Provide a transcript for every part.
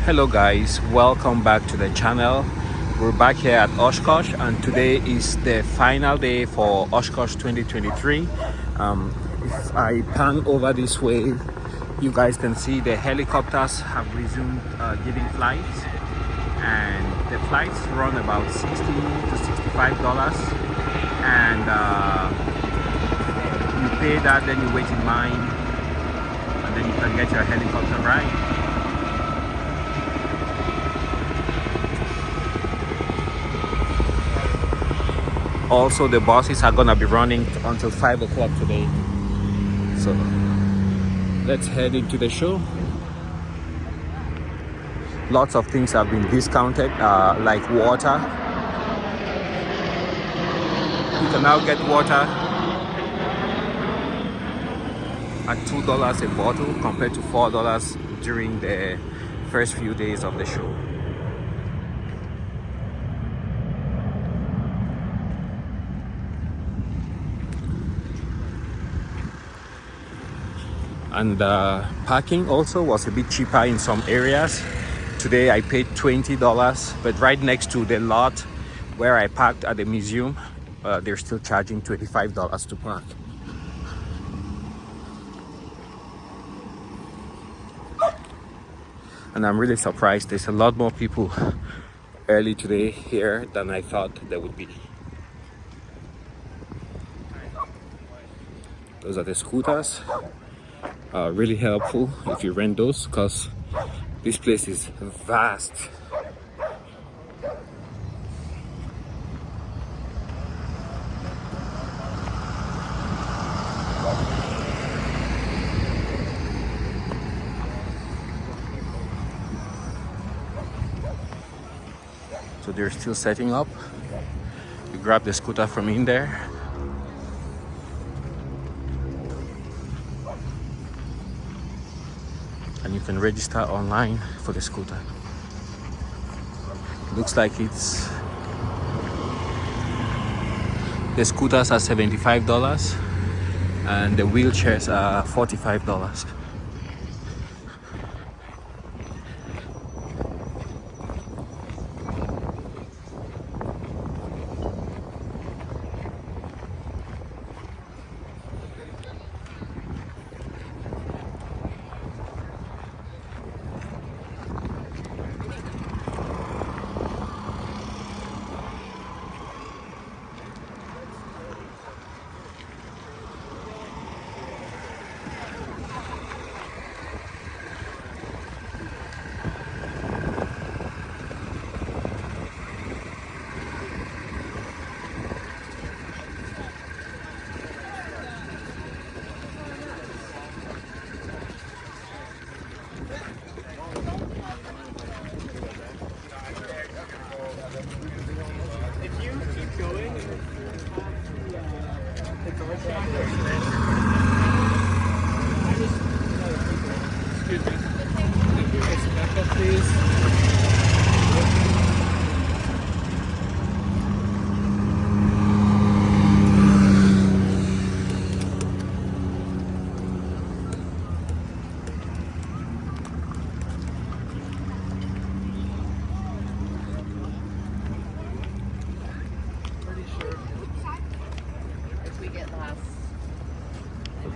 Hello guys, welcome back to the channel. We're back here at Oshkosh and today is the final day for Oshkosh 2023. If I pan over this way, you guys can see the helicopters have resumed giving flights, and the flights run about $60 to $65, and you pay that, then you wait in line, and then you can get your helicopter ride. Also, the buses are gonna be running until 5 o'clock today. So let's head into the show. Lots of things have been discounted, like water. You can now get water at $2 a bottle compared to $4 during the first few days of the show. And parking also was a bit cheaper in some areas. Today I paid $20, but right next to the lot where I parked at the museum, they're still charging $25 to park. And I'm really surprised there's a lot more people early today here than I thought there would be. Those are the scooters. Really helpful if you rent those, because this place is vast. So they're still setting up. You grab the scooter from in there. And you can register online for the scooter. Looks like the scooters are $75 and the wheelchairs are $45.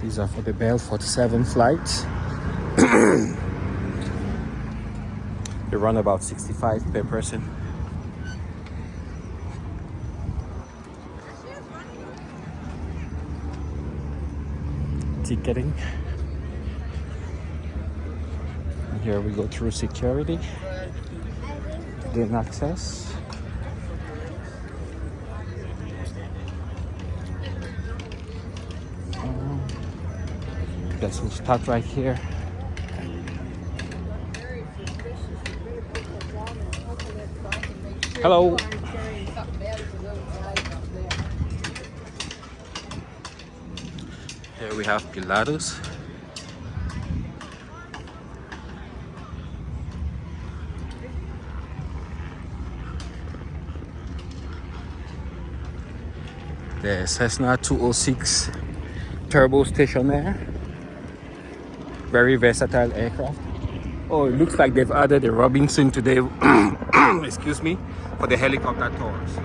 These are for the Bell 47 flights. They run about $65 per person. Ticketing. And here we go through security. Gain access. Guess we'll start right here. Hello. Here we have Pilatus. The Cessna 206 turbo stationaire. Very versatile aircraft. Oh, it looks like they've added a Robinson today. Excuse me, for the helicopter tours.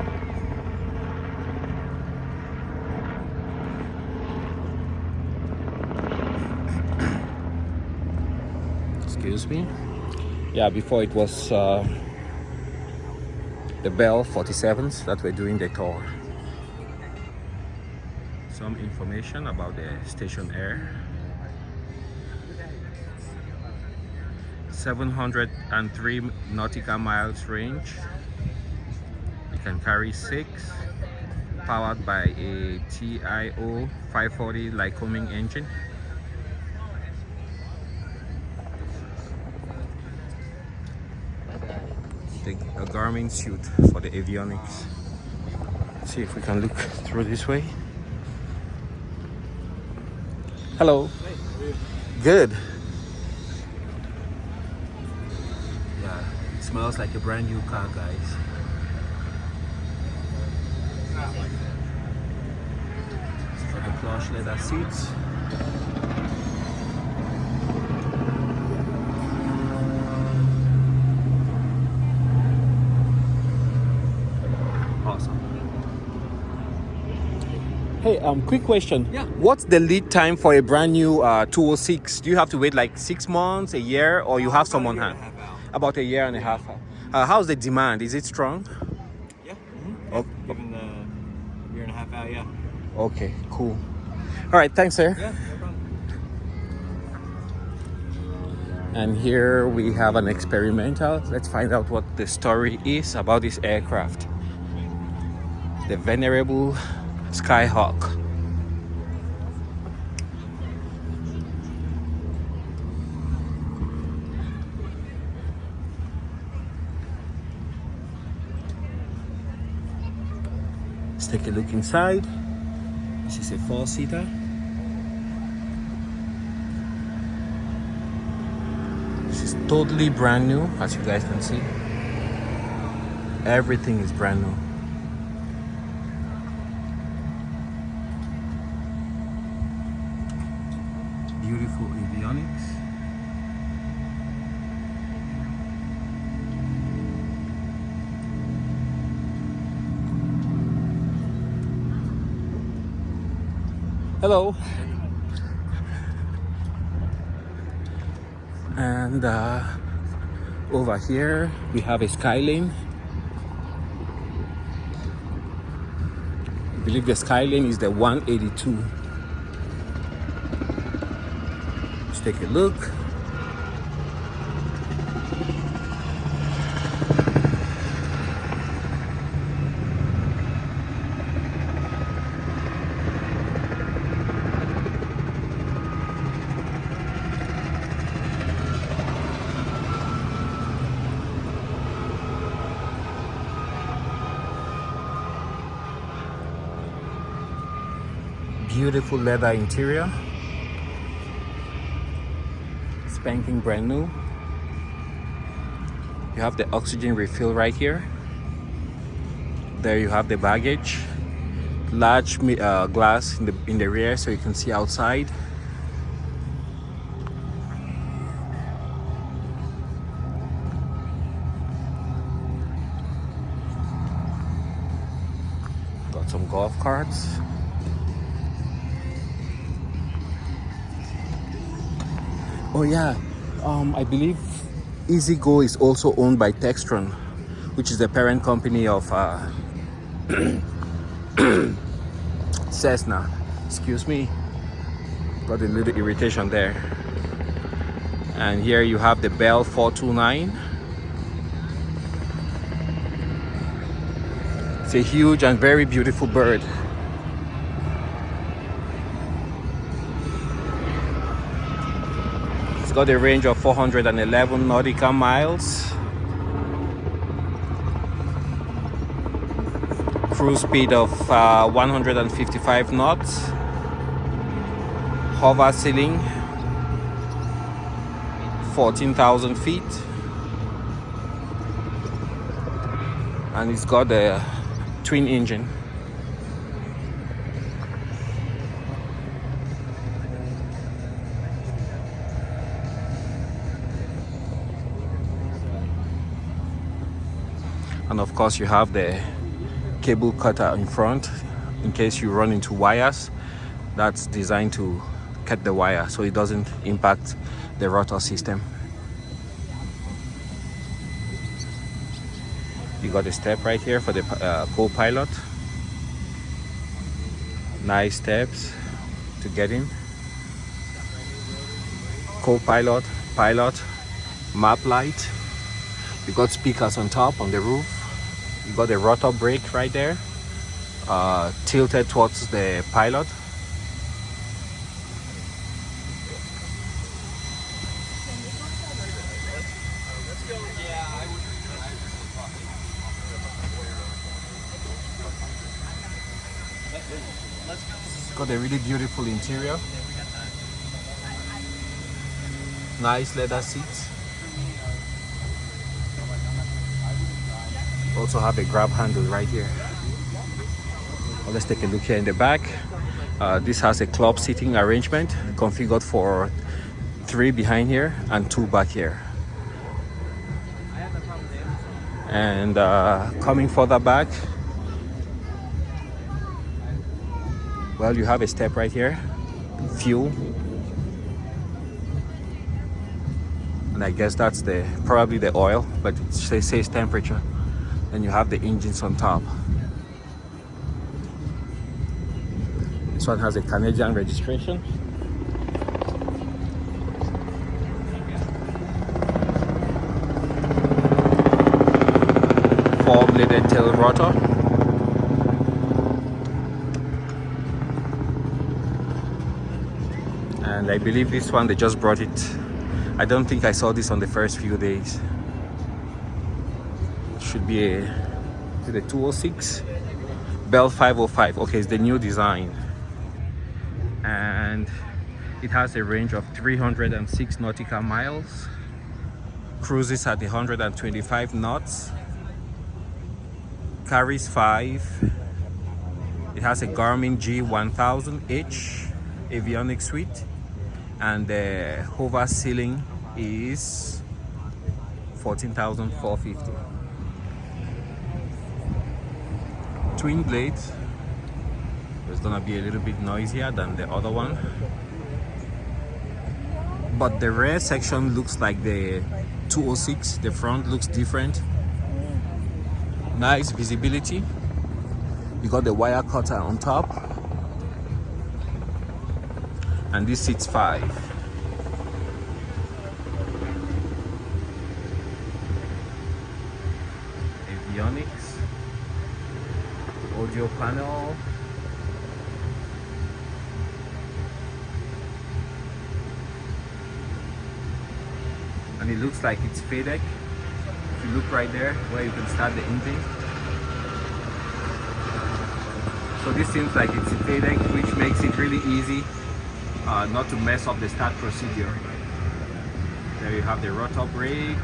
Excuse me. Yeah, before it was the Bell 47s that were doing the tour. Some information about the Station Air. 703 nautical miles range. It can carry 6. Powered by a TIO 540 Lycoming engine. A Garmin suit for the avionics. Let's see if we can look through this way. Hello. Good. Yeah, it smells like a brand new car, guys. It's got the plush leather seats. Hey, quick question. Yeah. What's the lead time for a brand new 206? Do you have to wait like 6 months, a year, or you have someone hand? About a year and a half. How's the demand? Is it strong? Yeah. Mm-hmm. Given the year and a half out, yeah. Okay, cool. All right, thanks, sir. Yeah, no problem. And here we have an experimental. Let's find out what the story is about this aircraft. The venerable Skyhawk. Let's take a look inside. This is a 4-seater. This is totally brand new, as you guys can see. Everything is brand new. Beautiful avionics. Hello. And over here we have a Skylane. I believe the Skylane is the 182. Let's take a look. Beautiful leather interior. Spanking brand new. You have the oxygen refill right here. There you have the baggage. Large glass in the rear so you can see outside. Got some golf carts. Oh yeah, I believe EasyGo is also owned by Textron, which is the parent company of Cessna. Excuse me, got a little irritation there. And here you have the Bell 429. It's a huge and very beautiful bird. Got a range of 411 nautical miles. Cruise speed of 155 knots. Hover ceiling 14,000 feet. And it's got a twin engine. And of course you have the cable cutter in front in case you run into wires. That's designed to cut the wire so it doesn't impact the rotor system. You got a step right here for the co-pilot. Nice steps to get in. Co-pilot, pilot, map light. You got speakers on top on the roof. You got a rotor brake right there, tilted towards the pilot. Got a really beautiful interior. Nice leather seats. Also have a grab handle right here. Well, let's take a look here in the back. This has a club seating arrangement configured for 3 behind here and 2 back here. And coming further back, well, you have a step right here, fuel, and I guess that's probably the oil, but it says temperature. And you have the engines on top. This one has a Canadian registration. Four-bladed tail rotor. And I believe this one, they just brought it. I don't think I saw this on the first few days. Should be the 206 Bell 505. Okay, it's the new design, and it has a range of 306 nautical miles, cruises at 125 knots, carries 5. It has a Garmin G1000H avionics suite, and the hover ceiling is 14,450. Twin blades. It's gonna be a little bit noisier than the other one, but the rear section looks like the 206. The front looks different. Nice visibility. You got the wire cutter on top, and this seats 5. Avionics, audio panel, and it looks like it's FADEC. If you look right there where you can start the engine, so this seems like it's FADEC, which makes it really easy not to mess up the start procedure. There you have the rotor brake,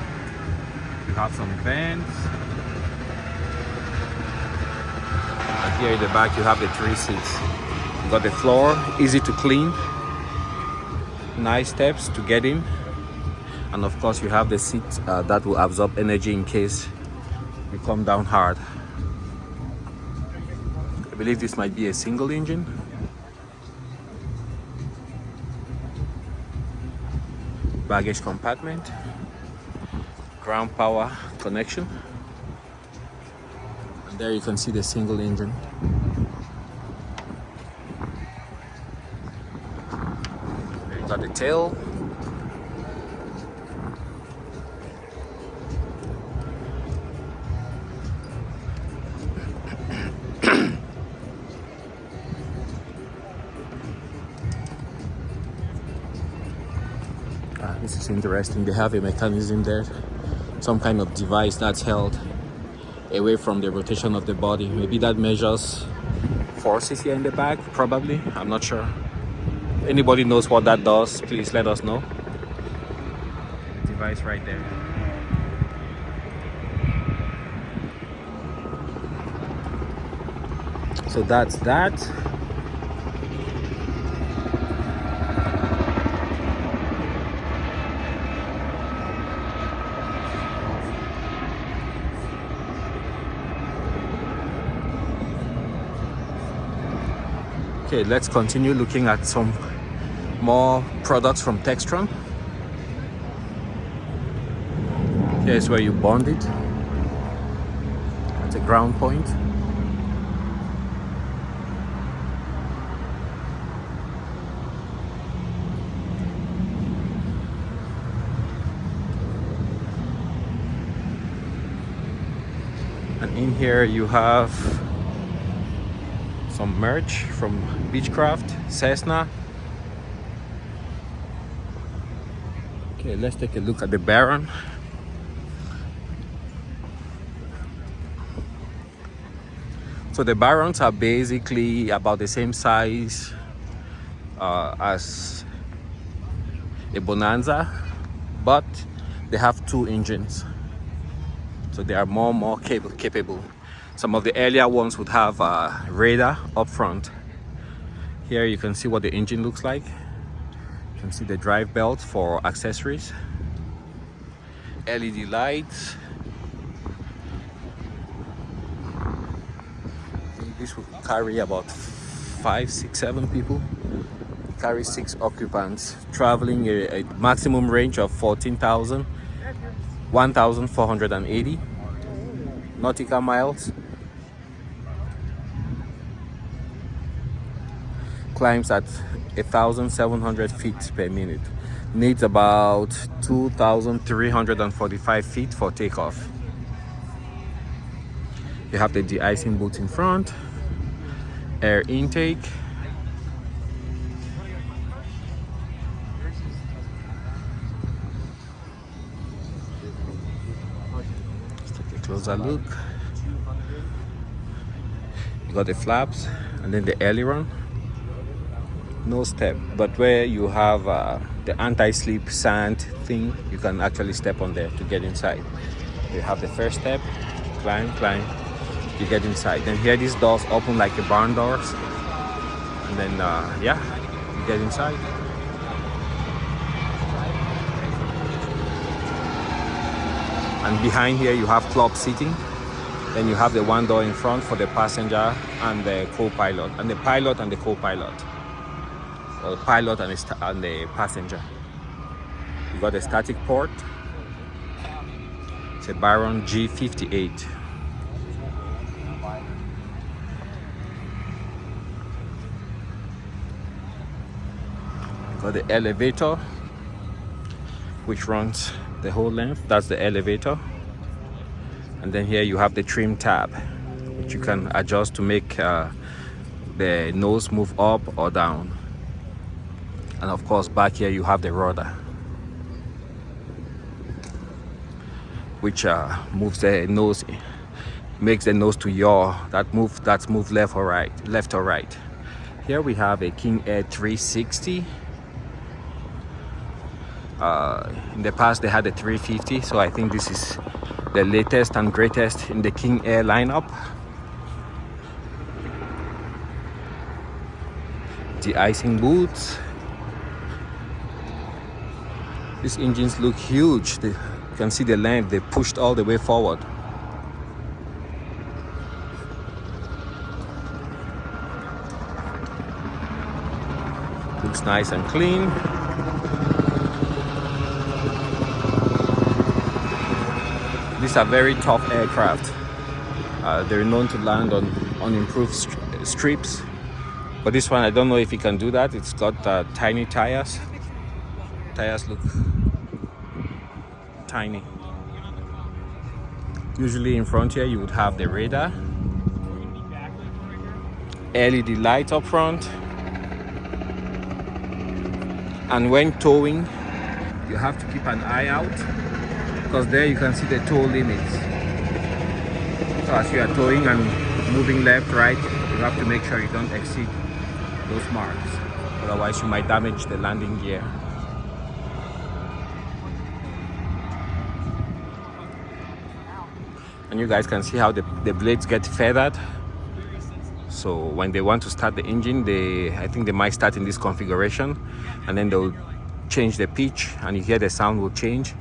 you have some vents, and here in the back you have the 3 seats. You got the floor, easy to clean, nice steps to get in, and of course you have the seat that will absorb energy in case you come down hard. I believe this might be a single engine. Baggage compartment, ground power connection, and there you can see the single engine. There you got the tail. This is interesting. They have a mechanism there, some kind of device that's held away from the rotation of the body. Maybe that measures forces here in the back, probably. I'm not sure. If anybody knows what that does, please let us know. The device right there. So that's that. Okay, let's continue looking at some more products from Textron. Here's where you bond it at the ground point. And in here you have some merch from Beechcraft, Cessna. Okay, let's take a look at the Baron. So the Barons are basically about the same size as a Bonanza, but they have 2 engines. So they are more capable. Some of the earlier ones would have a radar up front. Here you can see what the engine looks like. You can see the drive belt for accessories, LED lights. This will carry about 5, 6, 7 people. It carries 6 occupants, traveling a maximum range of 1,480 nautical miles. Climbs at 1,700 feet per minute. Needs about 2,345 feet for takeoff. You have the de-icing boots in front, air intake. Let's take a closer look. You got the flaps and then the aileron. No step, but where you have the anti-slip sand thing, you can actually step on there to get inside. You have the first step, climb, you get inside. Then here these doors open like the barn doors, and then yeah, you get inside. And behind here you have club seating. Then you have the one door in front for the passenger and the co-pilot, and the pilot and the co-pilot. The pilot and the passenger. You got a static port. It's a Baron G58. You got the elevator, which runs the whole length. That's the elevator. And then here you have the trim tab, which you can adjust to make the nose move up or down. And of course, back here you have the rudder, which moves the nose, makes the nose to yaw. That's move left or right. Here we have a King Air 360. In the past they had a 350, so I think this is the latest and greatest in the King Air lineup. De-icing boots. These engines look huge. You can see the length, they pushed all the way forward. Looks nice and clean. These are very tough aircraft. They're known to land on unimproved strips. But this one, I don't know if it can do that. It's got tiny tires. Tires look tiny. Usually in front here you would have the radar, LED light up front, and when towing you have to keep an eye out, because there you can see the tow limits. So as you are towing and moving left, right, you have to make sure you don't exceed those marks, otherwise you might damage the landing gear. And you guys can see how the blades get feathered. So when they want to start the engine, I think they might start in this configuration, and then they'll change the pitch, and you hear the sound will change,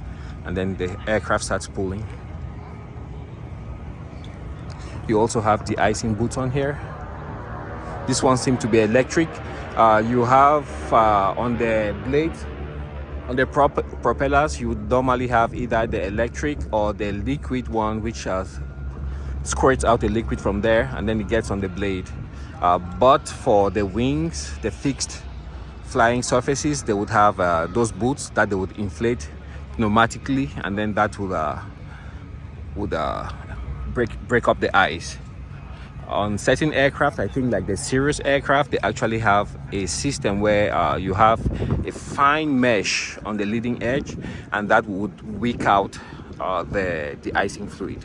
and then the aircraft starts pulling. You also have the icing boots on here. This one seems to be electric. You have on the blades, on the propellers, you would normally have either the electric or the liquid one, which squirts out the liquid from there and then it gets on the blade. But for the wings, the fixed flying surfaces, they would have those boots that they would inflate pneumatically, and then that would break up the ice. On certain aircraft, I think like the Cirrus aircraft, they actually have a system where you have a fine mesh on the leading edge, and that would wick out the icing fluid.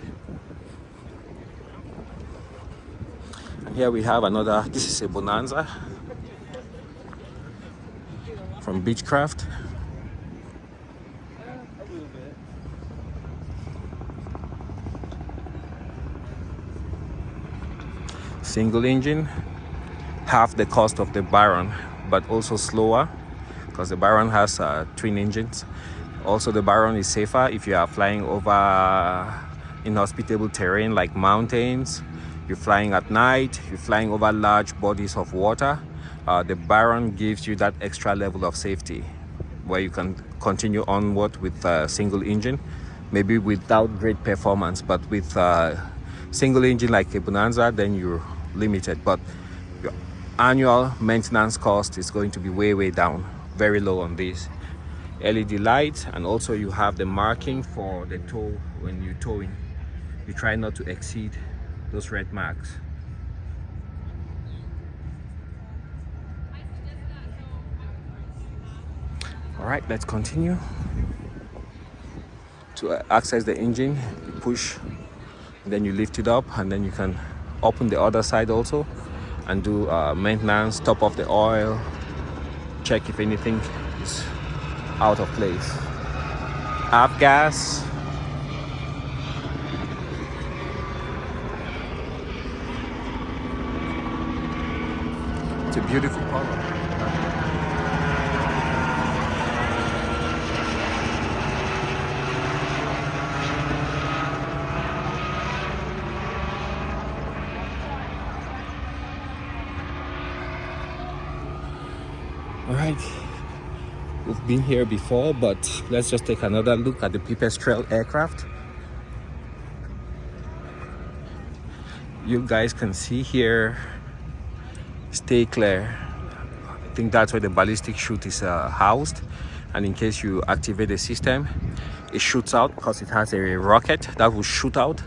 And here we have another, this is a Bonanza from Beechcraft. Single engine, half the cost of the Baron, but also slower because the Baron has twin engines. Also, the Baron is safer if you are flying over inhospitable terrain like mountains, you're flying at night, you're flying over large bodies of water. The Baron gives you that extra level of safety where you can continue onward with a single engine, maybe without great performance, but with single engine like a Bonanza, then you're limited, but your annual maintenance cost is going to be way down, very low on this. LED lights, and also you have the marking for the tow. When you're towing, you try not to exceed those red marks. All right, let's continue. To access the engine, you push, then you lift it up, and then you can open the other side also and do maintenance, top off the oil, check if anything is out of place. Aft gas. It's a beautiful color. All right, we've been here before, but let's just take another look at the Pipistrel aircraft. You guys can see here, stay clear. I think that's where the ballistic chute is housed, and in case you activate the system, it shoots out because it has a rocket that will shoot out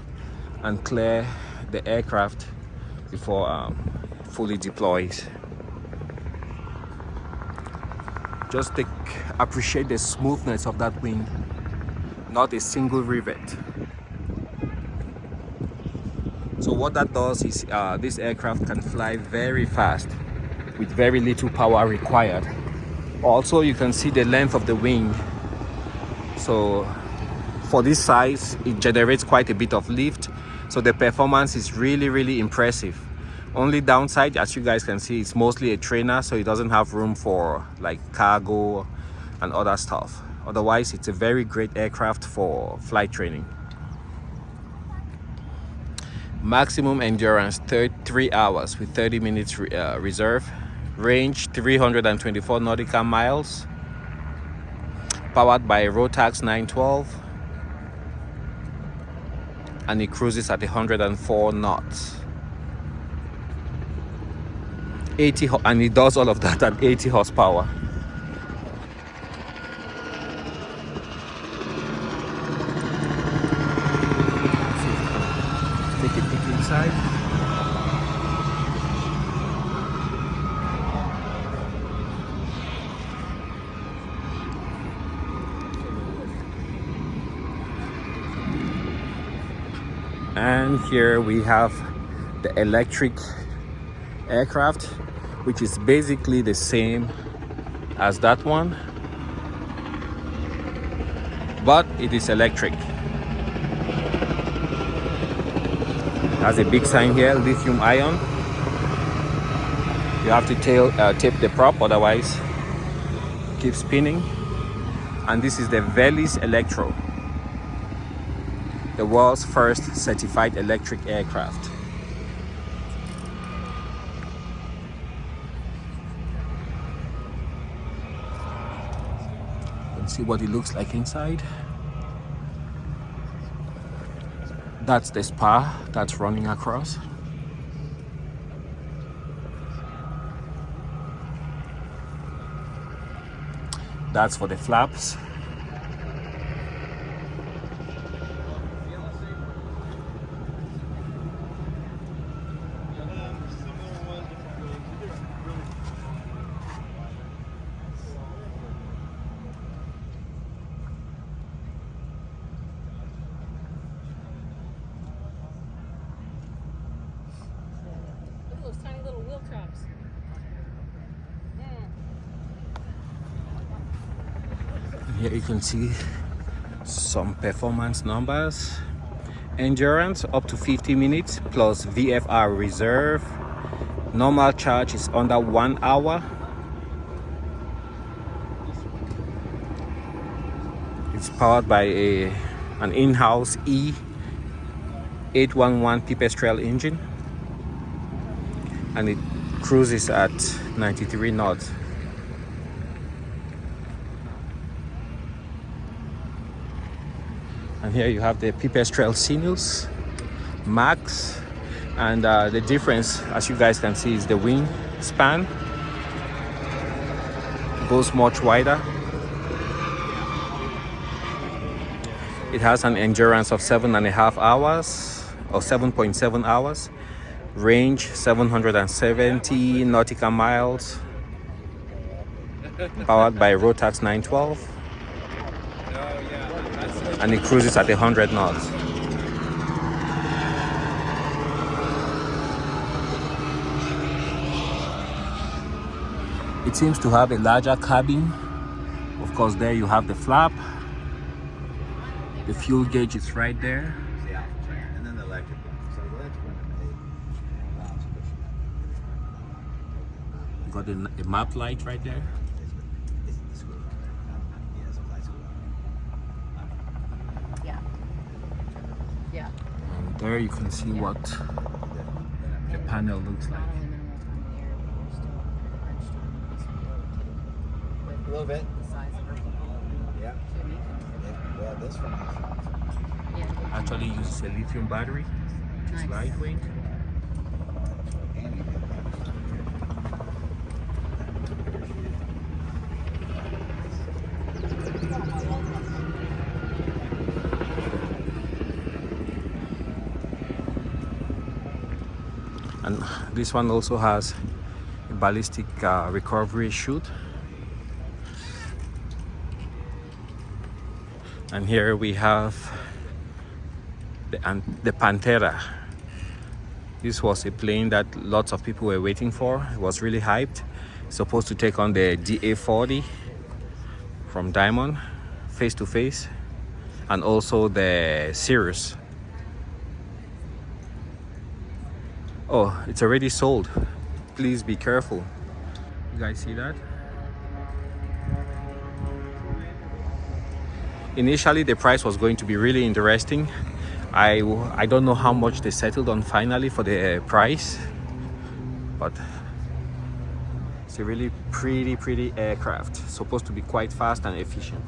and clear the aircraft before fully deploys. Just appreciate the smoothness of that wing, not a single rivet. So what that does is this aircraft can fly very fast with very little power required. Also, you can see the length of the wing. So for this size, it generates quite a bit of lift. So the performance is really impressive. Only downside, as you guys can see, it's mostly a trainer, so it doesn't have room for like cargo and other stuff. Otherwise, it's a very great aircraft for flight training. Maximum endurance 3 hours with 30 minutes reserve. Range 324 nautical miles. Powered by Rotax 912. And it cruises at 104 knots. 80, and it does all of that at 80 horsepower. Take a peek inside. And here we have the electric aircraft, which is basically the same as that one, but it is electric. Has a big sign here, lithium ion. You have to tape the prop, otherwise it keeps spinning. And this is the Velis Electro, the world's first certified electric aircraft. see what it looks like inside. That's the spar that's running across. That's for the flaps. Those tiny little wheel tracks. Here you can see some performance numbers. Endurance up to 50 minutes plus VFR reserve. Normal charge is under 1 hour. It's powered by an in-house E811 pipistrelle engine, and it cruises at 93 knots. And here you have the pipistrelle signals max, and the difference, as you guys can see, is the wing span. It goes much wider. It has an endurance of 7.5 hours or 7.7 hours. Range 770 nautical miles. Powered by Rotax 912. And it cruises at 100 knots. It seems to have a larger cabin. Of course, there you have the flap. The fuel gauge is right there. Yeah, and then the electrical. So the electrical You got a map light right there. Yeah. Yeah. And there you can see what the panel looks like. Not only minimal time in the air, but you're still crunched on this road with A little bit. the size of her. Yeah. Well, this one has. Yeah. Actually uses a lithium battery, which is Nice. lightweight. And this one also has a ballistic recovery chute. And here we have the Pantera. This was a plane that lots of people were waiting for. It was really hyped. It's supposed to take on the DA-40 from Diamond, face to face, and also the Cirrus. Oh, it's already sold. Please be careful. You guys see that? Initially, the price was going to be really interesting. I don't know how much they settled on finally for the price, but it's a really pretty aircraft. Supposed to be quite fast and efficient.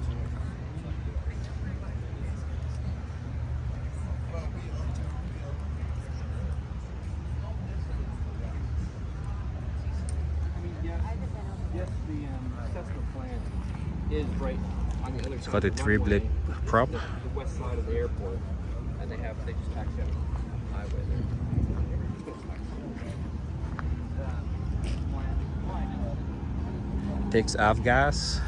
Yes, the Cessna plan is right on the other It's side. got a of the 3-blade runway, prop. The west side of the airport, and they just taxi out on the highway there. Takes off gas.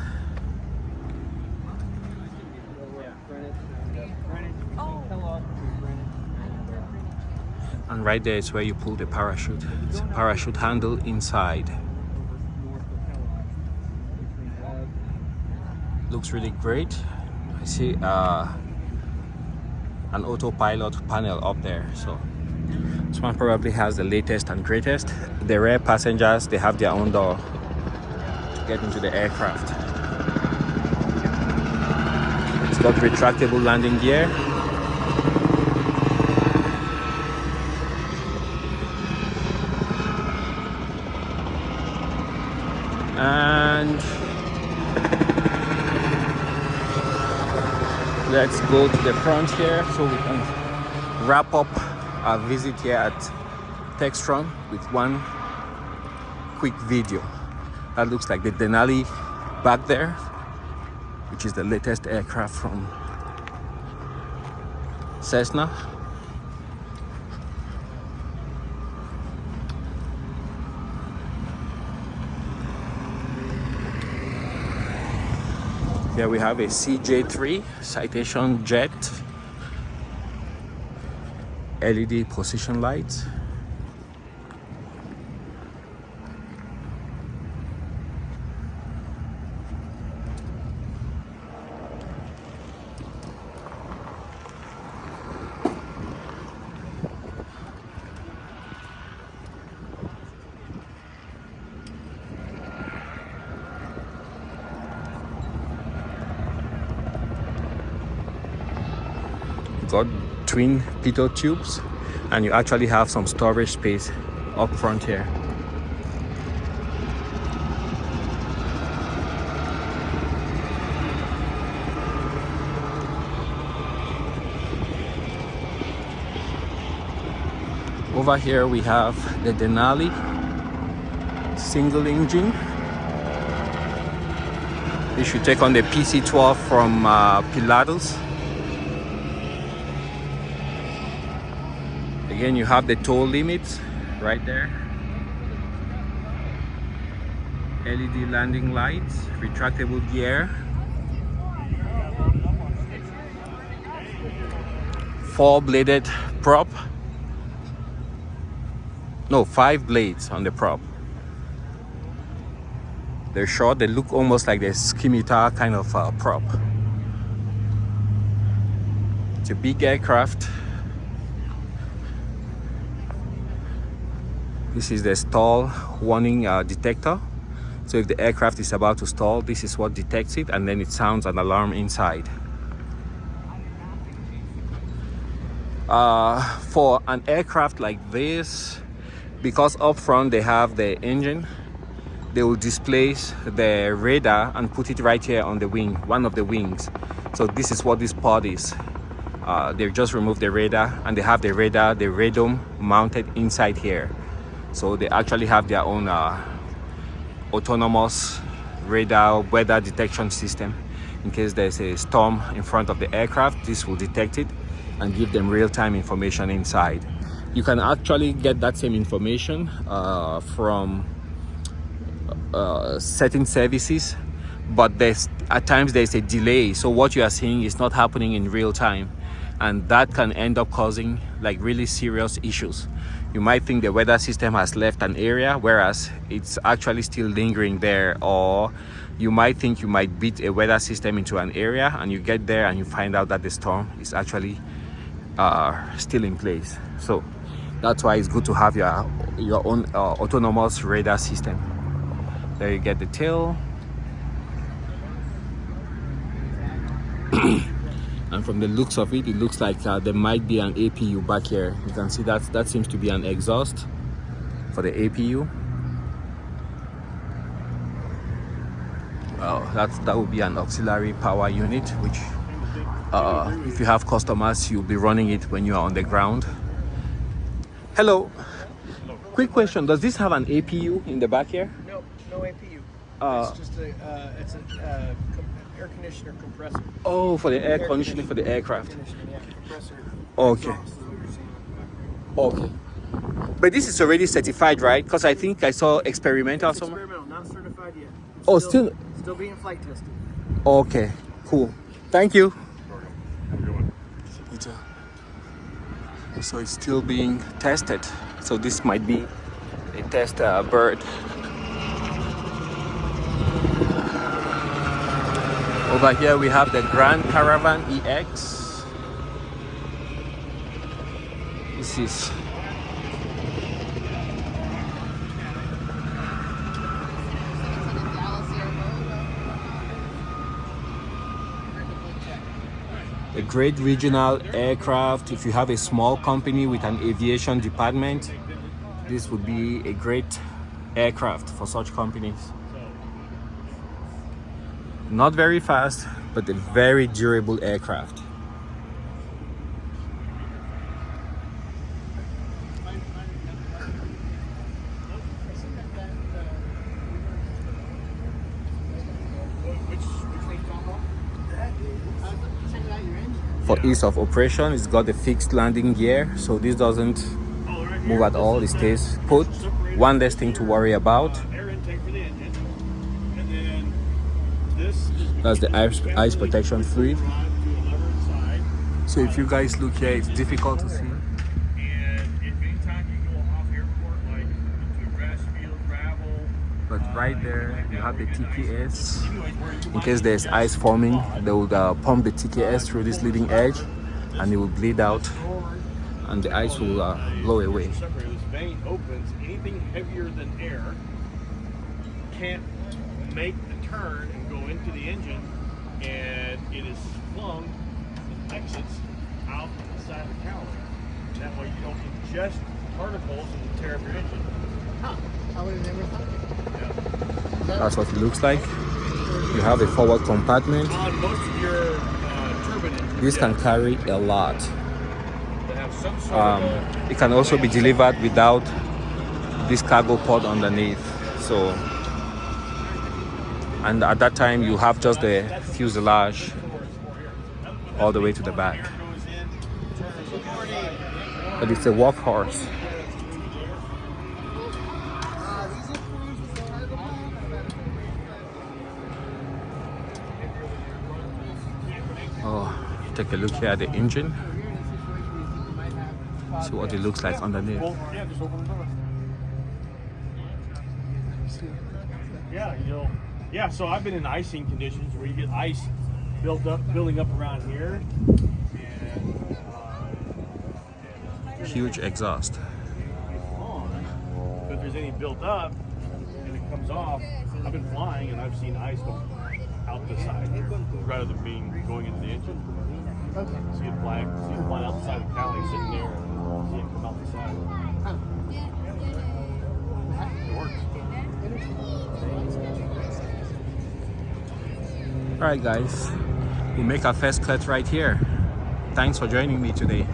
And right there is where you pull the parachute. It's a parachute handle inside. Looks really great. I see an autopilot panel up there. So this one probably has the latest and greatest. The rear passengers, they have their own door to get into the aircraft. It's got retractable landing gear. And let's go to the front here so we can wrap up our visit here at Textron with one quick video. That looks like the Denali back there, which is the latest aircraft from Cessna. Here we have a CJ3 Citation jet, LED position lights. Got twin pitot tubes, and you actually have some storage space up front here. Over here we have the Denali single engine. This should take on the PC-12 from Pilatus. Again, you have the tow limits right there. LED landing lights, retractable gear. 4-bladed prop. No, 5 blades on the prop. They're short, they look almost like the scimitar kind of prop. It's a big aircraft. This is the stall warning detector. So if the aircraft is about to stall, this is what detects it, and then it sounds an alarm inside. For an aircraft like this, because up front they have the engine, they will displace the radar and put it right here on the wing, one of the wings. So this is what this pod is. They've just removed the radar, and they have the radar, the radome mounted inside here. So they actually have their own autonomous radar weather detection system. In case there's a storm in front of the aircraft, this will detect it and give them real-time information inside. You can actually get that same information from certain services, but at times there's a delay. So what you are seeing is not happening in real time, and that can end up causing like really serious issues. You might think the weather system has left an area, whereas it's actually still lingering there. Or you might think you might beat a weather system into an area, and you get there and you find out that the storm is actually still in place. So that's why it's good to have your own autonomous radar system. There you get the tail. And from the looks of it, it looks like there might be an APU back here. You can see that seems to be an exhaust for the APU. Well, that would be an auxiliary power unit, which if you have customers, you'll be running it when you are on the ground. Hello. Quick question: does this have an APU in the back here? No APU. It's just a air conditioner compressor. Oh, for the air conditioning for the aircraft. Yeah, compressor. Okay. Exhaust is what you're seeing. Okay. But this is already certified, right? Because I think I saw experimental It's somewhere. experimental, not certified yet. It's Oh, still being flight tested. Okay, cool. Thank you. So it's still being tested. So this might be a test bird. Over here we have the Grand Caravan EX. This is a great regional aircraft. If you have a small company with an aviation department, this would be a great aircraft for such companies. Not very fast, but a very durable aircraft. ease of operation. It's got the fixed landing gear, so this doesn't move at all. It stays put. One less thing to worry about. Air intake for the engine. And then this is That's the ice protection fluid. So if you guys look here, it's difficult to see. and if anytime you go off airport, like into a grass field, gravel, But right there, you have the TKS. In case there's ice forming, they will pump the TKS through this leading edge, and it will bleed out, and the ice will blow away. separator, this vein opens, anything heavier than air can't make the turn and go into the engine, and it is flung and exits out the side of the cowling. That way you don't ingest particles and tear up your engine. Huh. I would have never thought of it. That's what it looks like. You have a forward compartment. On most of your turbine engines, This can carry a lot. they have some sort of It can also be delivered without this cargo pod underneath. So, and at that time you have just the fuselage all the way to the back. But it's a workhorse. Oh, take a look here at the engine. See what it looks like underneath. yeah, just open the door. Yeah, so I've been in icing conditions where you get ice building up around here. And, Huge exhaust. but if there's any built up and it comes off, I've been flying and I've seen ice go out the side rather than going into the engine. Okay. See it flying out the side of the cowling sitting there and see it come out the side. It works. Alright guys, we'll make our first cut right here. Thanks for joining me today.